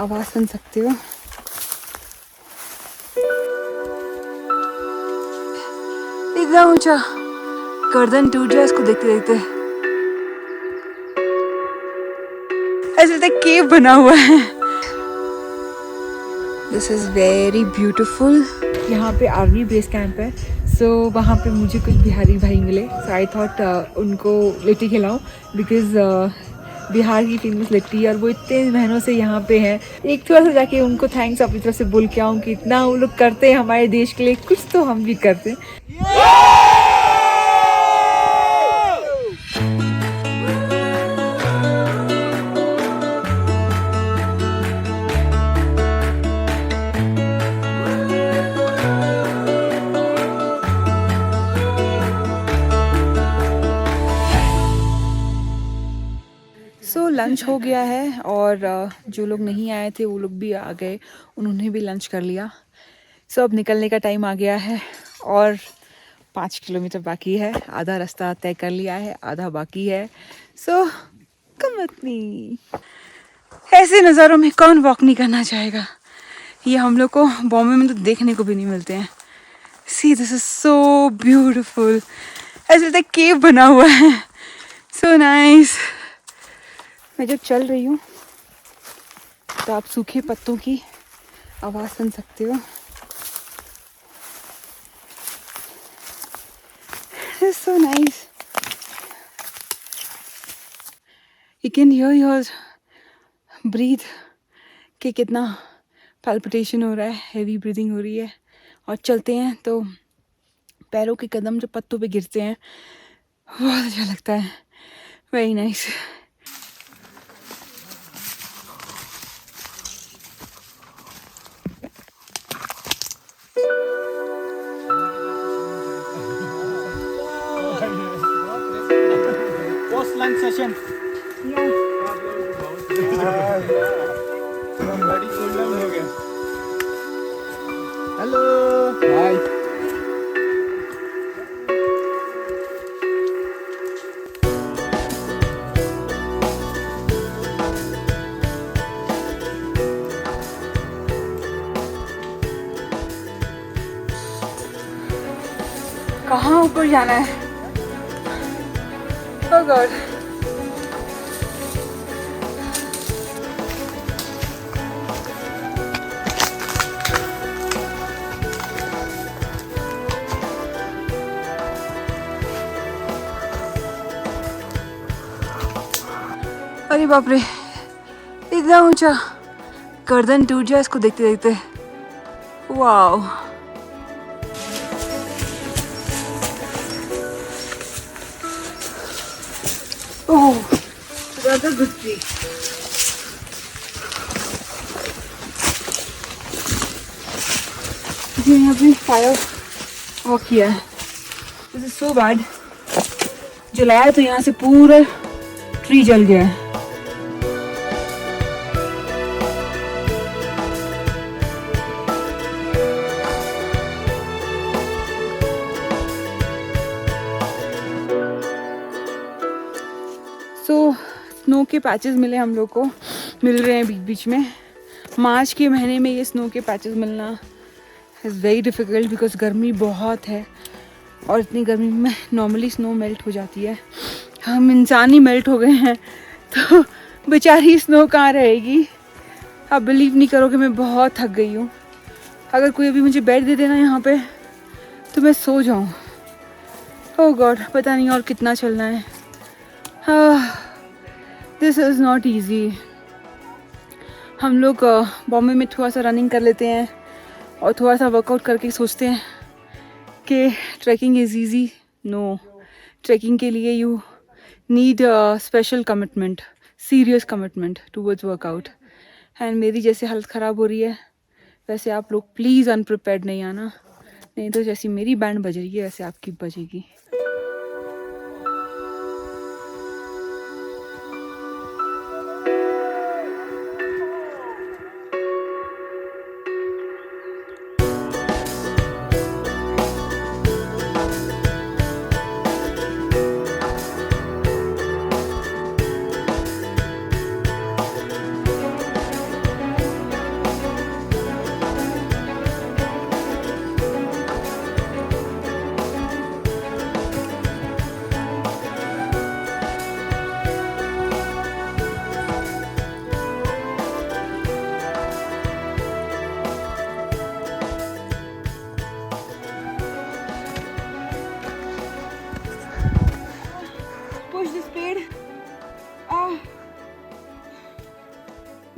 आवाज़ सुन सकते हो। इतना ऊंचा, गर्दन टूट जाए इसको देखते देखते। ऐसे लगता है केव बना हुआ है। This is very beautiful. यहाँ पे आर्मी बेस कैंप है, सो वहाँ पे मुझे कुछ बिहारी भाई मिले, सो आई थॉट उनको लिट्टी खिलाऊं, बिकॉज बिहार की फेमस लिट्टी, और वो इतने महीनों से यहाँ पे हैं। एक थोड़ा सा जाके उनको थैंक्स अपनी तरफ से बोल के आऊँ कि इतना वो लोग करते हैं हमारे देश के लिए, कुछ तो हम भी करते हैं। सो लंच हो गया है, और जो लोग नहीं आए थे वो लोग भी आ गए, उन्होंने भी लंच कर लिया। सो अब निकलने का टाइम आ गया है, और 5 किलोमीटर बाकी है। आधा रास्ता तय कर लिया है, आधा बाकी है। सो कम इतनी ऐसे नज़ारों में कौन वॉक नहीं करना चाहेगा। ये हम लोग को बॉम्बे में तो देखने को भी नहीं मिलते हैं। See this is so beautiful. ऐसे लगता है केव बना हुआ है। So nice. मैं जब चल रही हूँ तो आप सूखे पत्तों की आवाज़ सुन सकते हो। It's so nice. You can hear your breathe कि कितना palpitation हो रहा है, heavy breathing हो रही है। और चलते हैं तो पैरों के कदम जो पत्तों पे गिरते हैं बहुत अच्छा लगता है। Very nice. Post lunch session. बड़ी कूल हो गया। Hello hi. कहाँ ऊपर जाना है? Oh God. अरे बाप रे, इतना ऊंचा, गर्दन टूट जाए इसको देखते देखते। वाओ। ओह, ज़्यादा घुटती। मैंने अभी फायर वॉक किया है। This is so bad. जलाया तो यहाँ से पूरा ट्री जल गया है। सो स्नो के पैचेस मिले हम लोग को, मिल रहे हैं बीच बीच में। मार्च के महीने में ये स्नो के पैचेस मिलना इज़ वेरी डिफ़िकल्ट, बिकॉज गर्मी बहुत है, और इतनी गर्मी में नॉर्मली स्नो मेल्ट हो जाती है। हम इंसान ही मेल्ट हो गए हैं, तो बेचारी स्नो कहाँ रहेगी। आप बिलीव नहीं करोगे, मैं बहुत थक गई हूँ। अगर कोई अभी मुझे बेड दे देना यहाँ पे तो मैं सो जाऊँ। ओह गॉड, पता नहीं और कितना चलना है। This is not easy. हम लोग बॉम्बे में थोड़ा सा रनिंग कर लेते हैं और थोड़ा सा वर्कआउट करके सोचते हैं कि trekking is easy. No, trekking के लिए you need special commitment, serious commitment towards workout. And मेरी जैसे हालत ख़राब हो रही है, वैसे आप लोग प्लीज़ अनप्रिपेयर्ड नहीं आना, नहीं तो जैसी मेरी बैंड बज रही है वैसे आपकी बजेगी।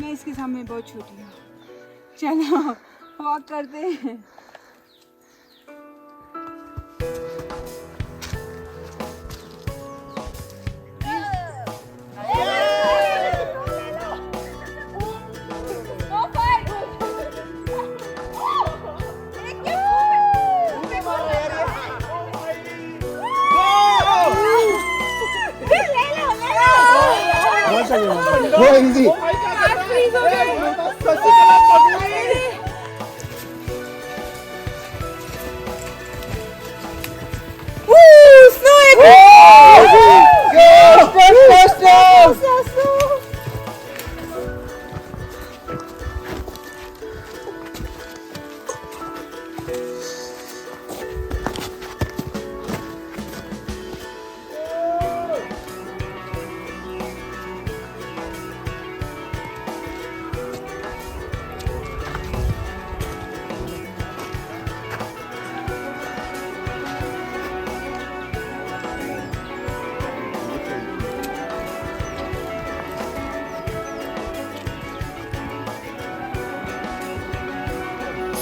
मैं इसके सामने बहुत छोटी हूँ। चलो वॉक करते हैं। वो इजी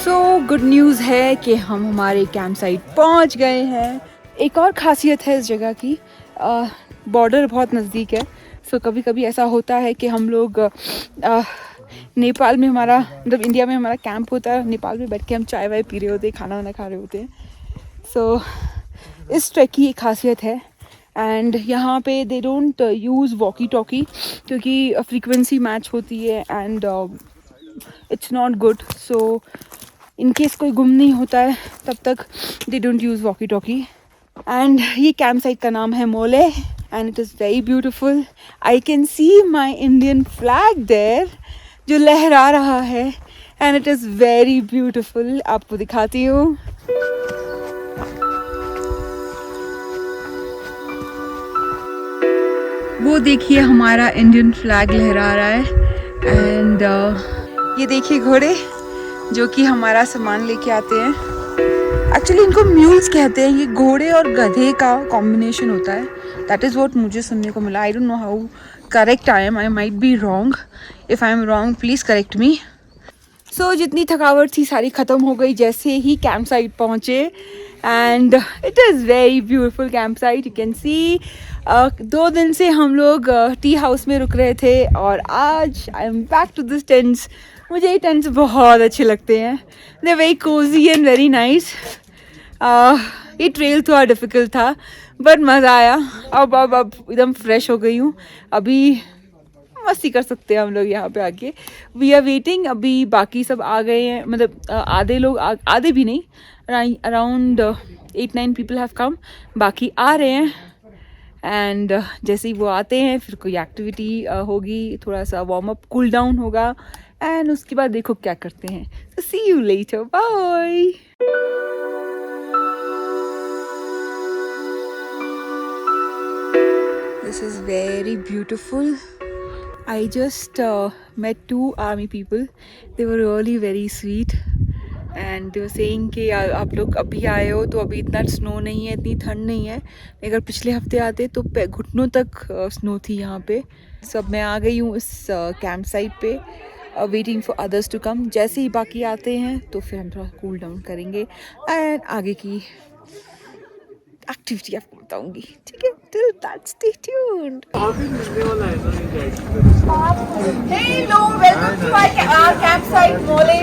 सो गुड न्यूज़ है कि हम हमारे कैंप साइट पहुँच गए हैं। एक और खासियत है इस जगह की, बॉर्डर बहुत नज़दीक है। सो कभी कभी ऐसा होता है कि हम लोग नेपाल में हमारा मतलब इंडिया में हमारा कैंप होता है, नेपाल में बैठ के हम चाय वाय पी रहे होते हैं, खाना वाना खा रहे होते हैं। सो इस ट्रैक की एक खासियत है। एंड यहाँ पे they don't use walkie talkie क्योंकि फ्रीक्वेंसी मैच होती है and it's not good. So in case कोई गुम नहीं होता है तब तक they don't use walkie talkie. And ये कैंप साइट का नाम है Molley and it is very beautiful. I can see my Indian flag there जो लहरा रहा है and it is very beautiful. आपको दिखाती हूँ। वो देखिए हमारा इंडियन फ्लैग लहरा रहा है एंड ये देखिए घोड़े जो कि हमारा सामान लेके आते हैं। एक्चुअली इनको म्यूल्स कहते हैं। ये घोड़े और गधे का कॉम्बिनेशन होता है। दैट इज़ व्हाट मुझे सुनने को मिला। I don't know how correct I am. I might be wrong. If I am wrong please correct me. So जितनी थकावट थी सारी ख़त्म हो गई जैसे ही कैंप साइट पहुँचे and it is very beautiful camp site. You can see 2 दिन से हम लोग टी हाउस में रुक रहे थे और आज I am back to this tents. मुझे ये टेंट्स बहुत अच्छे लगते हैं। They very cosy and very nice. ये ट्रेल थोड़ा डिफ़िकल्ट था बट मज़ा आया। अब एकदम फ्रेश हो गई हूँ। अभी मस्ती कर सकते हैं हम लोग यहाँ पे आके। We are waiting. अभी बाकी सब आ गए हैं, मतलब आधे लोग आधे भी नहीं, अराउंड 8-9 पीपल हैव कम। बाकी आ रहे हैं एंड जैसे ही वो आते हैं फिर कोई एक्टिविटी होगी, थोड़ा सा वार्म अप कूल डाउन होगा एंड उसके बाद देखो क्या करते हैं। तो see you later, bye. This is very beautiful. I just met 2 army people. They were really very sweet and they were saying कि आप लोग अभी आए हो तो अभी इतना स्नो नहीं है, इतनी ठंड नहीं है। अगर पिछले हफ्ते आते तो घुटनों तक स्नो थी यहाँ पे। सब मैं आ गई हूँ इस कैंप साइट पे, waiting for others to come. जैसे ही बाकी आते हैं तो फिर हम थोड़ा कूल डाउन करेंगे एंड आगे की एक्टिविटी आपको बताऊंगी। ठीक है, till that stay tuned. Hello, welcome to my camp site Molley.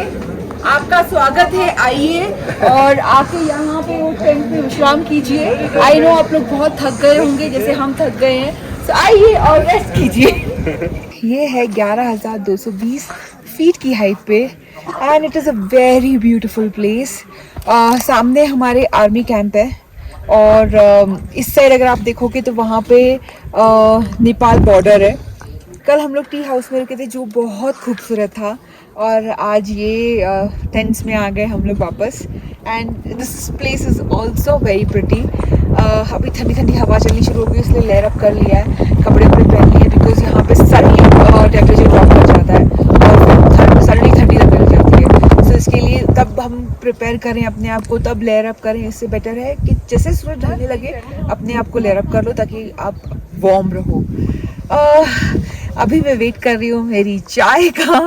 आपका स्वागत है। आइए और आके यहाँ पे वो टेंट पे विश्राम कीजिए। आई नो आप लोग बहुत थक गए होंगे जैसे हम थक गए हैं। सो आइए और रेस्ट कीजिए। ये है 11,220 फीट की हाइट पे and it is a very beautiful place. सामने हमारे आर्मी कैंप है और इस साइड अगर आप देखोगे तो वहाँ पे नेपाल बॉर्डर है। कल हम लोग टी हाउस में रुके थे जो बहुत खूबसूरत था और आज ये टेंट्स में आ गए हम लोग वापस and this place is also very pretty. अभी ठंडी ठंडी हवा चलनी शुरू हो गई इसलिए लेयर अप कर लिया है, कपड़े वपड़े पहन लिए बिकॉज यहाँ पे सडनली टेम्परेचर ड्रॉप कर जाता है और सडनली ठंडी लगने लग जाती है। सो इसके लिए तब हम प्रिपेयर करें अपने आप को, तब लेयर अप करें। इससे बेटर है कि जैसे सूरज ढलने लगे अपने आप को लेयर अप कर लो ताकि आप वार्म रहो। अभी मैं वेट कर रही हूँ मेरी चाय का,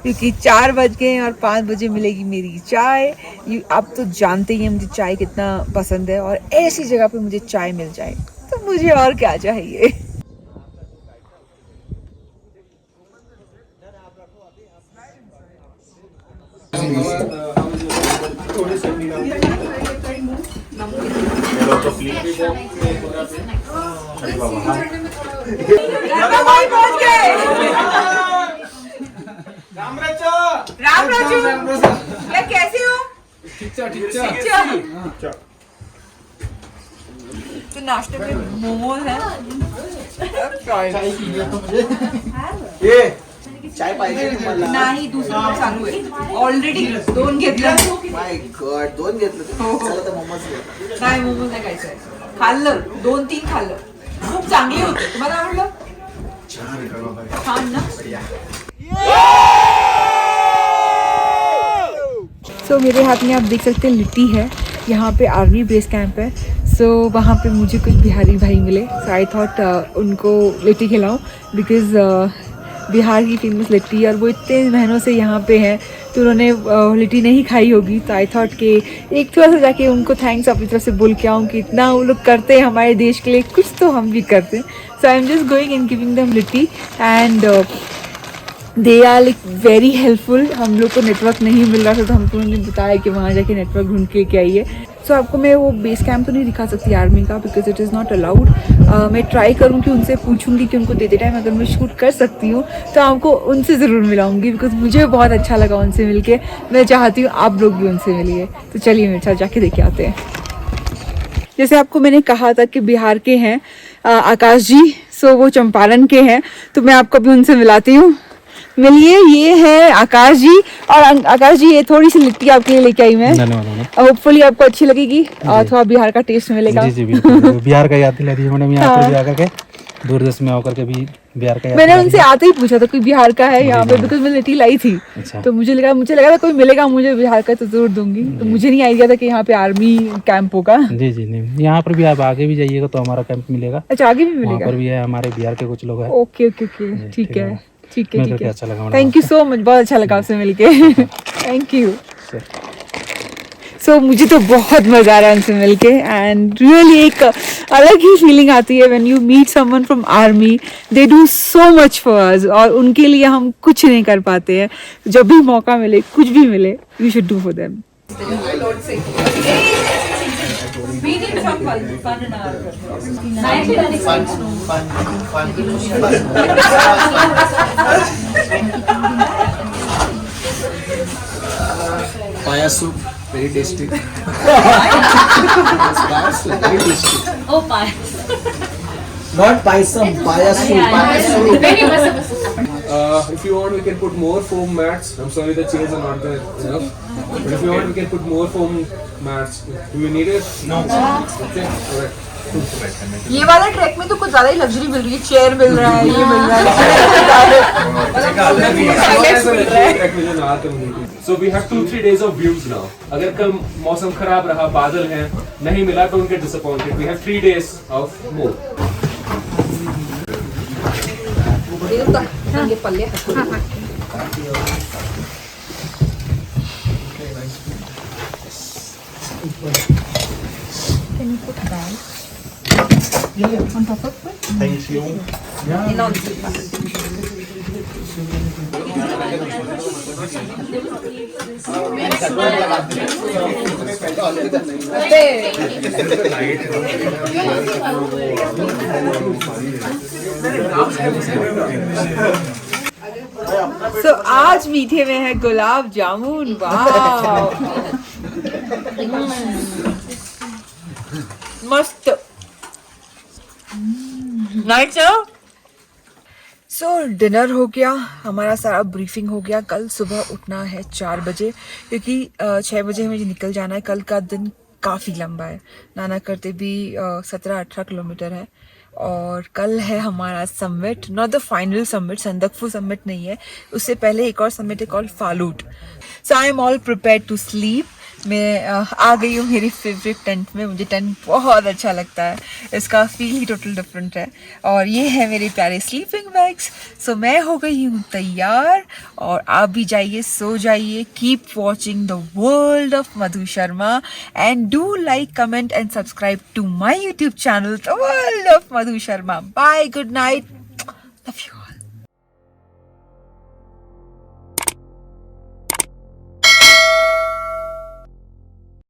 क्योंकि 4 बज गए हैं और 5 बजे मिलेगी मेरी चाय। आप तो जानते ही हैं मुझे चाय कितना पसंद है, और ऐसी जगह पे मुझे चाय मिल जाए तो मुझे और क्या चाहिए। पहुंच गए। राम राजा। राम राजू, क्या कैसे हो? तो नाश्ते में मोमोज है। ये चाय पाहिजे तुम्हाला? नाही, दुसरं पण चालू आहे ऑलरेडी। 2 घेतलं। माय गॉड, 2 घेतलं चला तर मोमोज घ्या. नाही, मोमोज नाही खायचंय. खाल्लं 2-3 खाल्लं, खूप चांगली होते. तुम्हाला आवडलं? छान ना. सो मेरे हाथ में आप देख सकते हैं लिट्टी है। यहाँ पे आर्मी बेस कैंप है। सो वहाँ पे मुझे कुछ बिहारी भाई मिले, सो आई थॉट उनको लिट्टी खिलाऊं, बिकॉज़ बिहार की फेमस लिट्टी, और वो इतने महीनों से यहाँ पे हैं तो उन्होंने लिट्टी नहीं खाई होगी। तो आई थॉट कि एक थोड़ा सा जाके उनको थैंक्स अपनी तरफ से बोल के आऊँ कि इतना वो लोग करते हैं हमारे देश के लिए, कुछ तो हम भी करते हैं। So I am just going and giving them litti, and they are like very helpful. हम लोग को नेटवर्क नहीं मिल रहा था तो हमको उन्होंने बताया कि वहाँ जाके नेटवर्क ढूंढ के लेके आइए। सो आपको मैं वो बेस कैंप तो नहीं दिखा सकती आर्मी का, because it is not allowed. मैं ट्राई करूँगी, उनसे पूछूंगी कि उनको देते टाइम अगर मैं शूट कर सकती हूँ तो आपको उनसे ज़रूर मिलाऊंगी, बिकॉज मुझे बहुत अच्छा लगा उनसे मिलके। मैं चाहती हूँ आप लोग भी उनसे मिलिए। तो चलिए मेरे साथ जाके देख के आते हैं। जैसे आपको मैंने कहा था कि बिहार के हैं आकाश जी, सो वो चंपारण के हैं, तो मैं आपको भी उनसे मिलाती हूँ। मिलिए, ये है आकाश जी। और आकाश जी, ये थोड़ी सी लिट्टी आपके लिए लेके आई मैं। धन्यवाद। होपफुली आपको अच्छी लगेगी और थोड़ा बिहार का टेस्ट मिलेगा। जी जी बिल्कुल, बिहार का याद दिला दी मैडम। यहाँ पर भी आकर के दूरदर्श में आकर के भी बिहार का याद मैंने दिला उनसे दिया। आते ही पूछा था कोई बिहार का है यहाँ पे, जी। बिकॉज मैं लिट्टी लाई थी। अच्छा। तो मुझे लगा था कोई मिलेगा मुझे बिहार का तो जरूर दूंगी। तो मुझे नहीं आइडिया था कि यहाँ पे आर्मी कैंप होगा। जी जी नहीं, यहाँ पर भी आप आगे भी जाइएगा तो हमारा कैंप मिलेगा। अच्छा, आगे भी वहाँ मिलेगा? पर भी है, हमारे बिहार के कुछ लोग हैं। ओके ओके ओके, ठीक है ठीक है मिलकर ठीक के है। अच्छा लगा madam. Thank you so much, बहुत अच्छा लगा आपसे मिलके। Thank you. सो मुझे तो बहुत मज़ा आ रहा है उनसे मिलके, एंड रियली एक अलग ही फीलिंग आती है when you meet someone from army. They do so much for us, और उनके लिए हम कुछ नहीं कर पाते हैं। जब भी मौका मिले, कुछ भी मिले, we should do for them. Paya soup, very tasty. Very tasty. Oh, pie. Not paisam, paya soup. Very much. If you want, we can put more foam mats. I'm sorry the chairs are not there enough. But if you want, we can put more foam mats. Do you need it? No. Okay. Alright. ये वाला track में तो कुछ ज्यादा ही luxury मिल रही है, chair मिल रहा है, ये मिल रहा है। So we have 2-3 days of views now. अगर कल मौसम खराब रहा, बादल हैं, नहीं मिला, don't get disappointed. We have 3 days of more. ये पल्ले Can you put bag on top of it? Thank you. In on So आज मीठे में है गुलाब जामुन। वाह, मस्त। नाइट सो डिनर हो गया, हमारा सारा ब्रीफिंग हो गया। कल सुबह उठना है 4 बजे, क्योंकि 6 बजे मुझे निकल जाना है। कल का दिन काफ़ी लंबा है, नाना करते भी 17-18 किलोमीटर है। और कल है हमारा summit, not the final summit, Sandakphu summit नहीं है, उससे पहले एक और समिट है called Phalut. So I am all prepared to sleep. मैं आ गई हूँ मेरी फेवरेट टेंट में। मुझे टेंट बहुत अच्छा लगता है, इसका फील ही टोटल डिफरेंट है। और ये है मेरे प्यारे स्लीपिंग बैग्स। सो मैं हो गई हूँ तैयार, और आप भी जाइए, सो जाइए। Keep watching the world of Madhu Sharma and do like, comment and subscribe to my YouTube channel the world of Madhu Sharma. Bye, good night, love you.